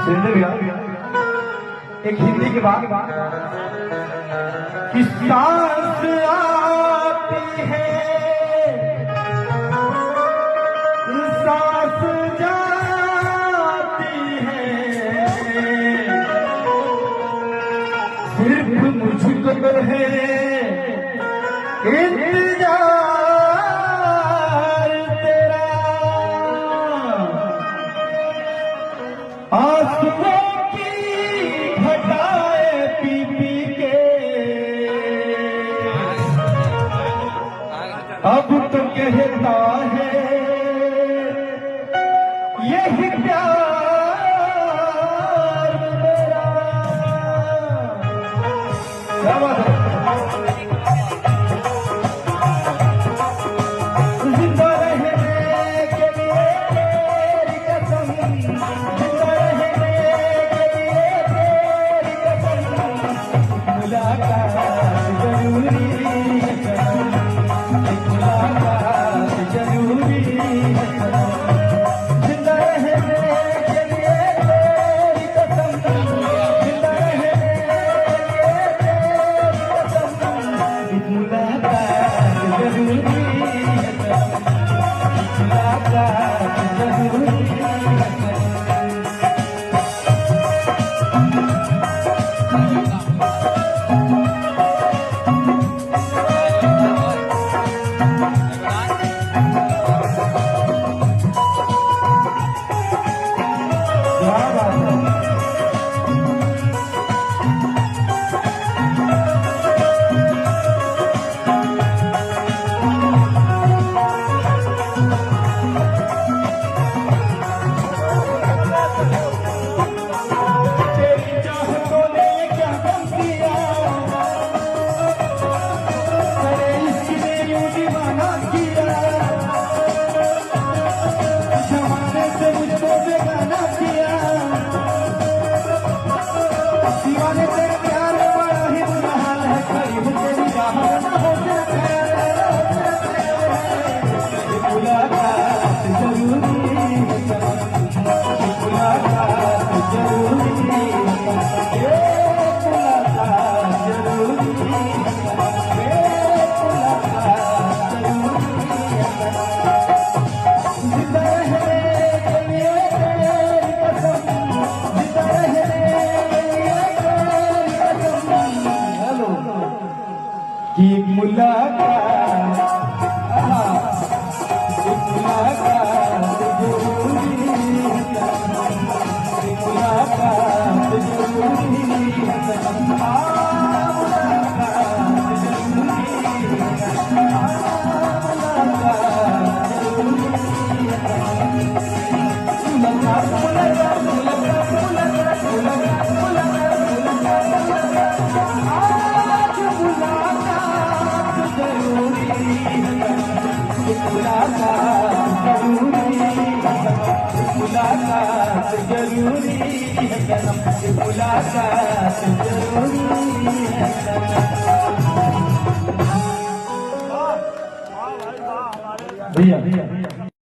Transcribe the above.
सुरेंद्र भैया एक हिंदी के बाद कि सांस आती है सांस जाती है सिर्फ मुझको है इंतजार तेरा आंसुओं की घटाए पी पी के अब तो कहता है यही प्यार मेरा। क्या बात है। जिंदा रहने के लिए तेरी कसम, जिंदा रहने के लिए तेरी कसम, मुलाकात जरूरी है सनम, मुलाकात जरूरी है सनम। जिंदा रहने के लिए तेरी कसम, जिंदा रहने के लिए तेरी कसम, मुलाकात जरूरी है सनम, मुलाकात जरूरी है सनम। क्या बात है। तेरी चाहतों ने क्या गम किया, तेरे इश्क ने यूं दीवाना किया, जमाने से मुझको बेगाना किया, दीवाने तेरे प्यार में बड़ा ही बुरा हाल है, करीब तेरी राह न हो जाए। मुलाकात जरूरी है सनम, मुलाकात जरूरी है सनम, ये मुलाकात जरूरी है सनम, ये मुलाकात जरूरी है सनम। जिंदा रहने के लिए तेरी कसम, जिंदा रहने के लिए तेरी कसम। हेलो कि मुलाकात मुलाकात जरूरी है सनम, मुलाकात जरूरी है सनम, मुलाकात जरूरी है सनम, मुलाकात जरूरी है सनम। मुलाकात मुलाकात मुलाकात मुलाकात मुलाकात मुलाकात आज मुलाकात जरूरी है सनम, मुलाकात जरूरी है सनम, मुलाकात जरूरी है सनम।